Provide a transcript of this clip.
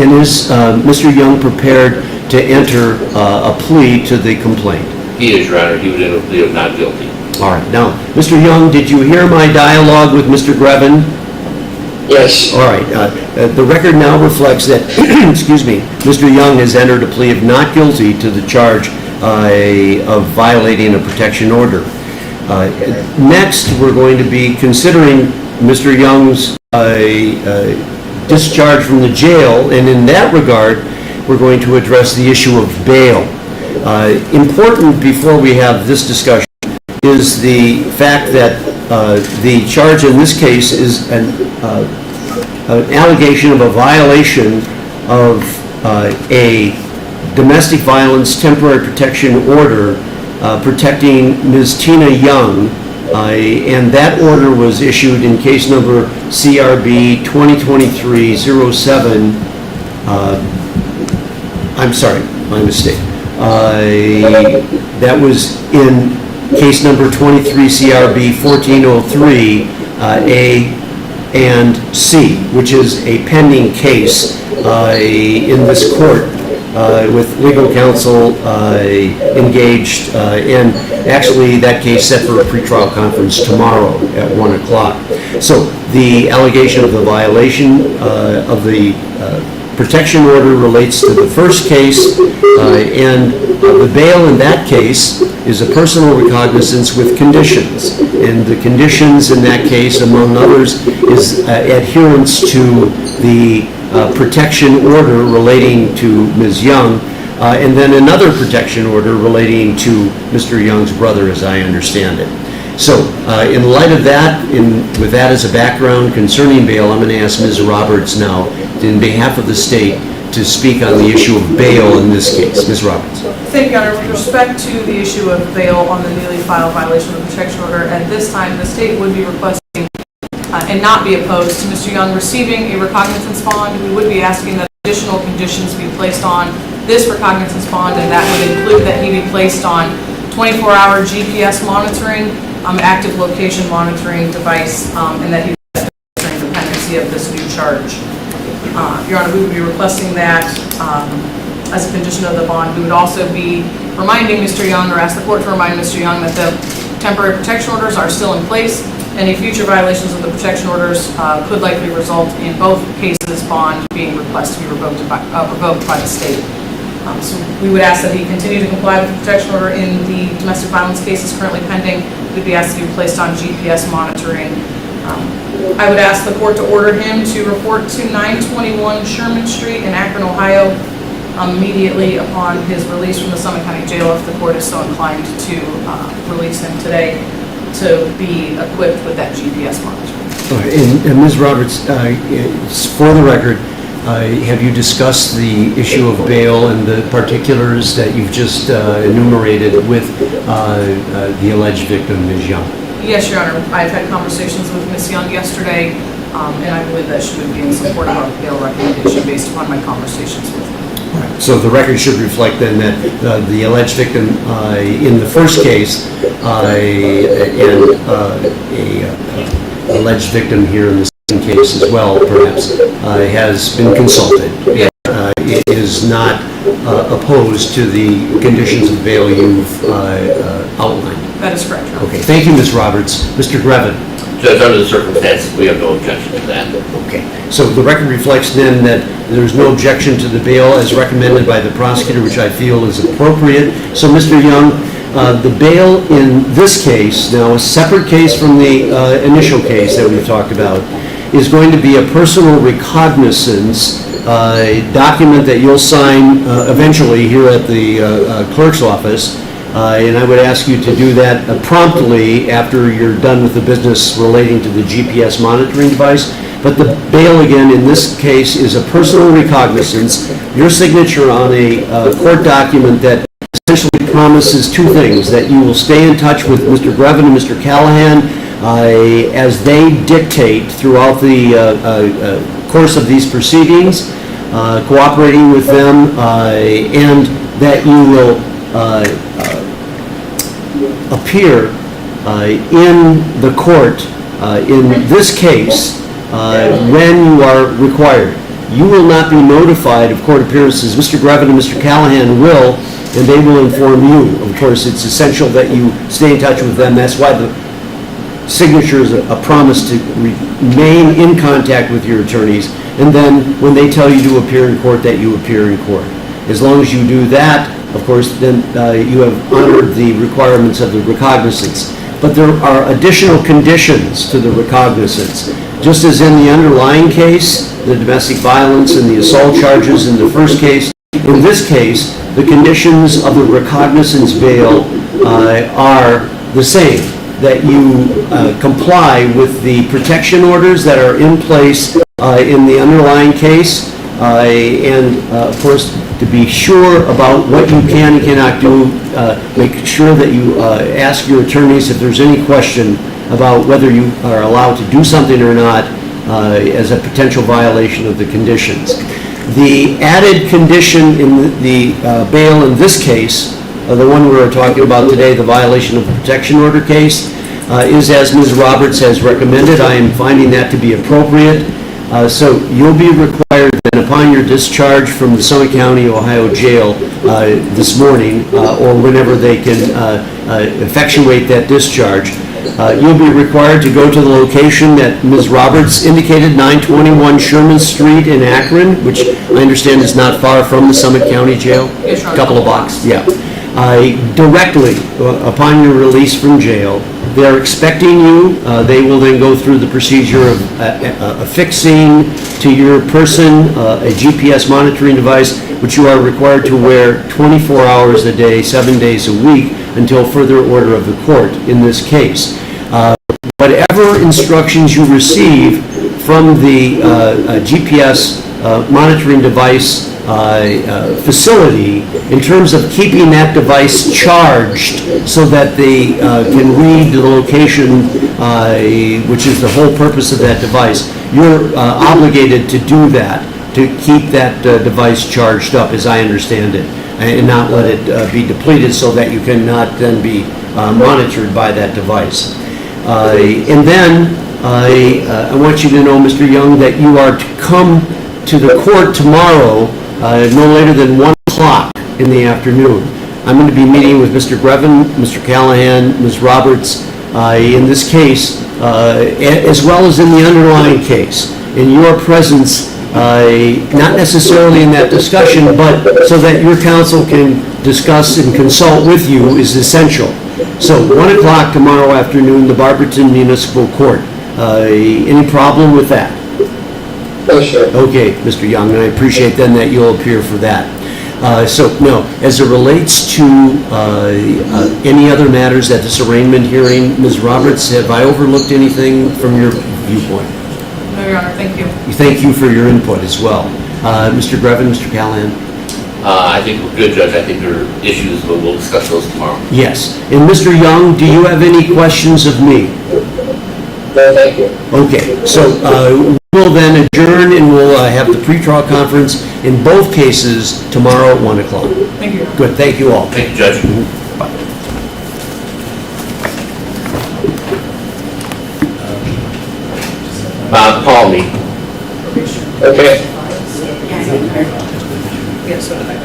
And is Mr. Young prepared to enter a plea to the complaint? He is, Your Honor. He would enter a plea of not guilty. All right. Now, Mr. Young, did you hear my dialogue with Mr. Grevin? Yes. All right. The record now reflects that, excuse me, Mr. Young has entered a plea of not guilty to the charge of violating a protection order. Next, we're going to be considering Mr. Young's discharge from the jail, and in that regard, we're going to address the issue of bail. Important before we have this discussion is the fact that the charge in this case is an allegation of a violation of a domestic violence temporary protection order protecting Ms. Tina Young, and that order was issued in case number CRB 2023-07. I'm sorry, my mistake. That was in case number 23 CRB 1403 A and C, which is a pending case in this court with legal counsel engaged, and actually that case set for a pretrial conference tomorrow at 1 o'clock. So the allegation of the violation of the protection order relates to the first case, and the bail in that case is a personal recognizance with conditions. And the conditions in that case, among others, is adherence to the protection order relating to Ms. Young, and then another protection order relating to Mr. Young's brother, as I understand it. So, in light of that, with that as a background concerning bail, I'm going to ask Ms. Roberts now, in behalf of the state, to speak on the issue of bail in this case. Ms. Roberts. Thank you, Your Honor. With respect to the issue of bail on the newly filed violation of the protection order, at this time, the state would be requesting and not be opposed to Mr. Young receiving a recognizance bond. We would be asking that additional conditions be placed on this recognizance bond, and that would include that he be placed on 24-hour GPS monitoring, active location monitoring device, and that he has dependency of this new charge. Your Honor, we would be requesting that as a condition of the bond. We would also be reminding Mr. Young, or ask the court to remind Mr. Young, that the temporary protection orders are still in place. Any future violations of the protection orders could likely result in both cases bond being requested to be revoked by the state. So we would ask that he continue to comply with the protection order in the domestic violence cases currently pending. We'd be asked to be placed on GPS monitoring. I would ask the court to order him to report to 921 Sherman Street in Akron, Ohio, immediately upon his release from the Summit County Jail, if the court is so inclined to release him today, to be equipped with that GPS monitoring. And Ms. Roberts, for the record, have you discussed the issue of bail and the particulars that you've just enumerated with the alleged victim, Ms. Young? Yes, Your Honor. I've had conversations with Ms. Young yesterday, and I believe that she would be in support of our bail recommendation based upon my conversations with her. So the record should reflect then that the alleged victim in the first case and alleged victim here in the second case as well, perhaps, has been consulted. Yes. It is not opposed to the conditions of bail you've outlined. That is correct, Your Honor. Okay, thank you, Ms. Roberts. Mr. Grevin. Judge, under the circumstances, we have no objection to that. Okay, so the record reflects then that there's no objection to the bail as recommended by the prosecutor, which I feel is appropriate. So, Mr. Young, the bail in this case, now a separate case from the initial case that we've talked about, is going to be a personal recognizance document that you'll sign eventually here at the clerk's office. And I would ask you to do that promptly after you're done with the business relating to the GPS monitoring device. But the bail, again, in this case, is a personal recognizance, your signature on a court document that essentially promises two things: that you will stay in touch with Mr. Grevin and Mr. Callahan as they dictate throughout the course of these proceedings, cooperating with them, and that you will appear in the court in this case when you are required. you will not be notified of court appearances. Mr. Grevin and Mr. Callahan will, and they will inform you. Of course, it's essential that you stay in touch with them. That's why the signature is a promise to remain in contact with your attorneys, and then when they tell you to appear in court, that you appear in court. As long as you do that, of course, then you have honored the requirements of the recognizance. But there are additional conditions to the recognizance. Just as in the underlying case, the domestic violence and the assault charges in the first case, in this case, the conditions of the recognizance bail are the same, that you comply with the protection orders that are in place in the underlying case, and of course, to be sure about what you can and cannot do, make sure that you ask your attorneys if there's any question about whether you are allowed to do something or not as a potential violation of the conditions. The added condition in the bail in this case, the one we're talking about today, the violation of the protection order case, is as Ms. Roberts has recommended. I am finding that to be appropriate. So you'll be required then upon your discharge from the Summit County, Ohio jail this morning, or whenever they can effectuate that discharge, you'll be required to go to the location that Ms. Roberts indicated, 921 Sherman Street in Akron, which I understand is not far from the Summit County jail. Yes, Your A Honor. couple of blocks, yeah. Directly upon your release from jail, they're expecting you. They will then go through the procedure of affixing to your person a GPS monitoring device, which you are required to wear 24 hours a day, 7 days a week, until further order of the court in this case. Whatever instructions you receive from the GPS monitoring device facility in terms of keeping that device charged so that they can read the location, which is the whole purpose of that device, you're obligated to do that, to keep that device charged up, as I understand it, and not let it be depleted so that you cannot then be monitored by that device. And then I want you to know, Mr. Young, that you are to come to the court tomorrow no later than 1 o'clock in the afternoon. I'm going to be meeting with Mr. Grevin, Mr. Callahan, Ms. Roberts in this case, as well as in the underlying case. In your presence, not necessarily in that discussion, but so that your counsel can discuss and consult with you is essential. So 1 o'clock tomorrow afternoon, the Barberton Municipal Court. Any problem with that? No, sir. Okay, Mr. Young, and I appreciate then that you'll appear for that. So, no, as it relates to any other matters at this arraignment hearing, Ms. Roberts, have I overlooked anything from your viewpoint? No, Your Honor, thank you. Thank you for your input as well. Mr. Grevin, Mr. Callahan? I think we're good, Judge. I think there are issues, but we'll discuss those tomorrow. Yes. And Mr. Young, do you have any questions of me? No, thank you. Okay, so we'll then adjourn and we'll have the pretrial conference in both cases tomorrow at 1 o'clock. Thank you. Good, thank you all. Thank you, Judge. Call me. Okay. Yes, so did I.